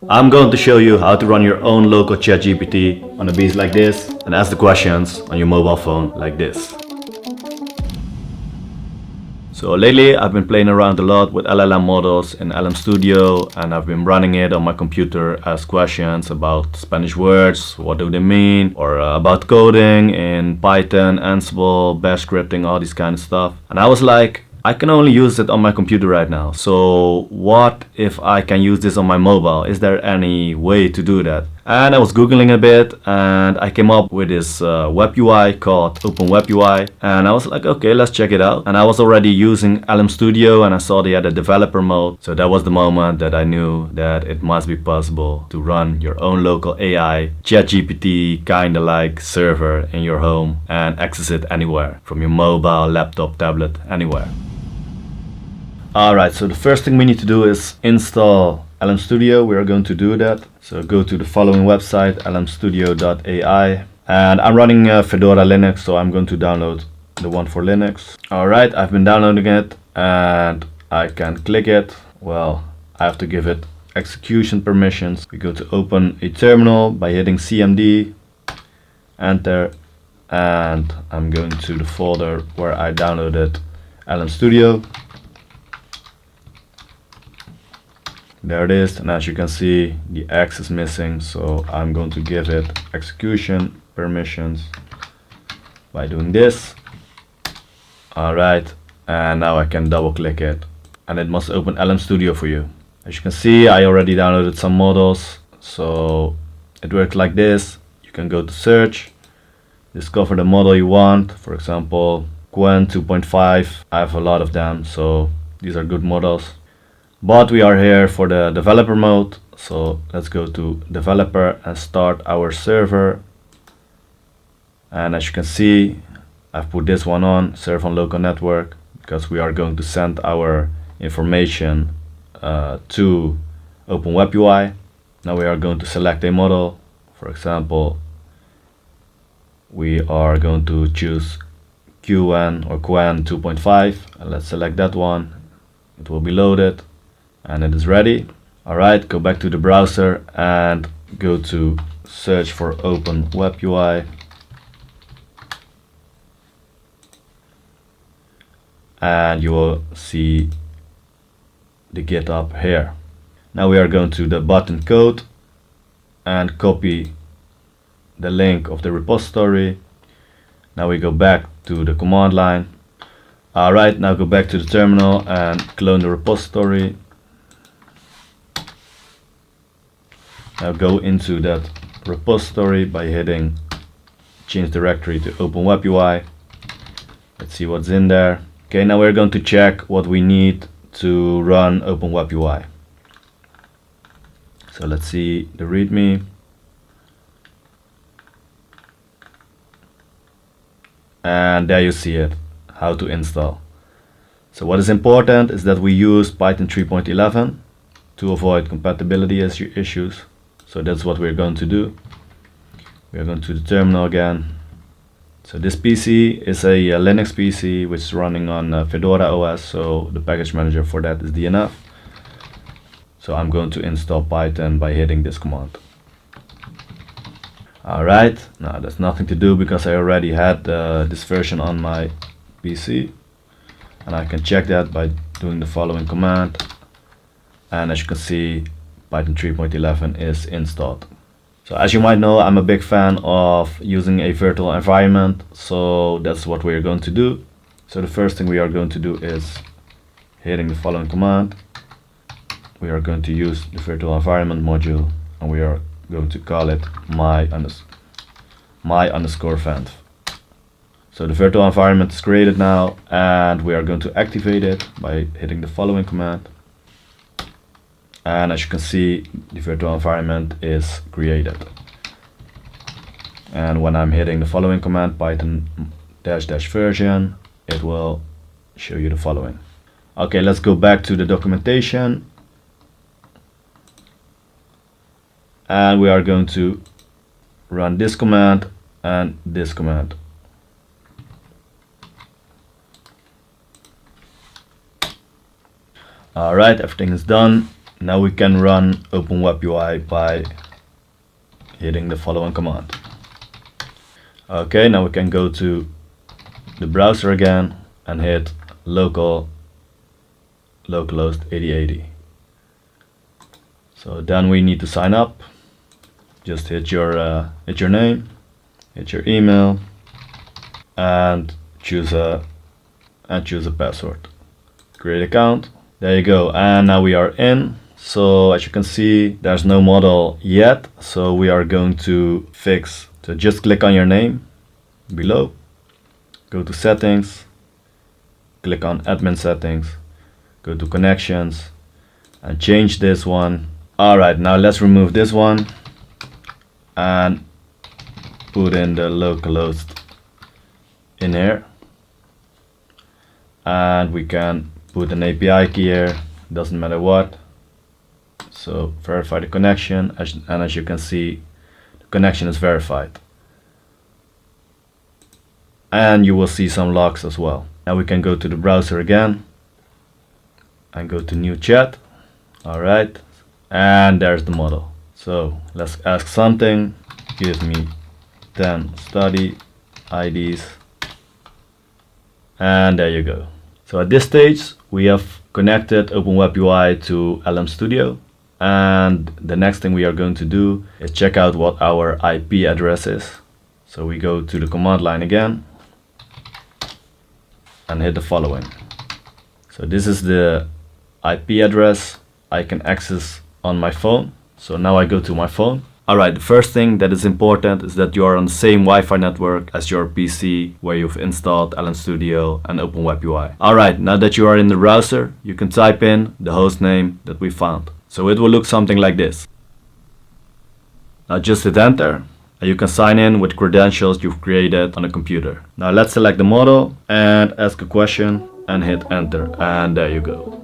I'm going to show you how to run your own local ChatGPT on a beast like this and ask the questions on your mobile phone like this. So lately I've been playing around a lot with LLM models in LM Studio, and I've been running it on my computer, ask questions about Spanish words, what do they mean, or about coding in Python, Ansible, Bash scripting, all this kind of stuff. And I was like, I can only use it on my computer right now. So what if I can use this on my mobile? Is there any way to do that? And I was Googling a bit and I came up with this web UI called Open WebUI. And I was like, okay, let's check it out. And I was already using LM Studio and I saw they had a developer mode. So that was the moment that I knew that it must be possible to run your own local AI, ChatGPT kind of like server in your home and access it anywhere from your mobile, laptop, tablet, anywhere. Alright, so the first thing we need to do is install LM Studio. We are going to do that. So go to the following website, lmstudio.ai. And I'm running Fedora Linux, so I'm going to download the one for Linux. Alright, I've been downloading it and I can click it. Well, I have to give it execution permissions. We go to open a terminal by hitting CMD, enter, and I'm going to the folder where I downloaded LM Studio. There it is, and as you can see the X is missing, so I'm going to give it execution permissions by doing this. Alright, and now I can double click it and it must open LM Studio for you. As you can see, I already downloaded some models, so it works like this. You can go to search, discover the model you want, for example Quen 2.5. I have a lot of them, so these are good models. But we are here for the developer mode, so let's go to developer and start our server. And as you can see, I've put this one on, serve on local network, because we are going to send our information to Open WebUI. Now we are going to select a model. For example, we are going to choose Quen or Quen 2.5, and let's select that one. It will be loaded. And it is ready. Alright, go back to the browser and go to search for Open WebUI. And you will see the GitHub here. Now we are going to the button code and copy the link of the repository. Now we go back to the command line. Alright, now go back to the terminal and clone the repository. Now go into that repository by hitting change directory to Open WebUI. Let's see what's in there. Okay, now we're going to check what we need to run Open WebUI. So let's see the README. And there you see it, how to install. So what is important is that we use Python 3.11 to avoid compatibility issues. So that's what we're going to do. We are going to the terminal again. So this PC is a Linux PC which is running on Fedora OS, so the package manager for that is DNF. So I'm going to install Python by hitting this command. Alright, now there's nothing to do because I already had this version on my PC. And I can check that by doing the following command. And as you can see, Python 3.11 is installed. So as you might know, I'm a big fan of using a virtual environment, so that's what we're going to do. So the first thing we are going to do is hitting the following command. We are going to use the virtual environment module and we are going to call it my underscore vent. So the virtual environment is created now and we are going to activate it by hitting the following command. And as you can see, the virtual environment is created. And when I'm hitting the following command, Python -- version, it will show you the following. Okay, let's go back to the documentation. And we are going to run this command and this command. Alright, everything is done. now we can run Open WebUI by hitting the following command. Okay, now we can go to the browser again and hit localhost 8080. So then we need to sign up. Just hit your name, hit your email, and choose a password. Create account. There you go. And now we are in. So as you can see, there's no model yet. So we are going to fix. So just click on your name below. Go to settings. Click on admin settings. Go to connections and change this one. Alright, now let's remove this one and put in the localhost in here. And we can put an API key here, doesn't matter what. So verify the connection, and as you can see, the connection is verified. And you will see some logs as well. Now we can go to the browser again and go to new chat. Alright, and there's the model. So let's ask something. Give me 10 study IDs. And there you go. So at this stage, we have connected Open WebUI to LM Studio. And the next thing we are going to do is check out what our IP address is. So we go to the command line again and hit the following. So this is the IP address I can access on my phone. So now I go to my phone. Alright, the first thing that is important is that you are on the same Wi-Fi network as your PC where you've installed LM Studio and Open WebUI. Alright, now that you are in the browser, you can type in the host name that we found. So it will look something like this. Now just hit enter and you can sign in with credentials you've created on a computer. Now let's select the model and ask a question and hit enter, and there you go.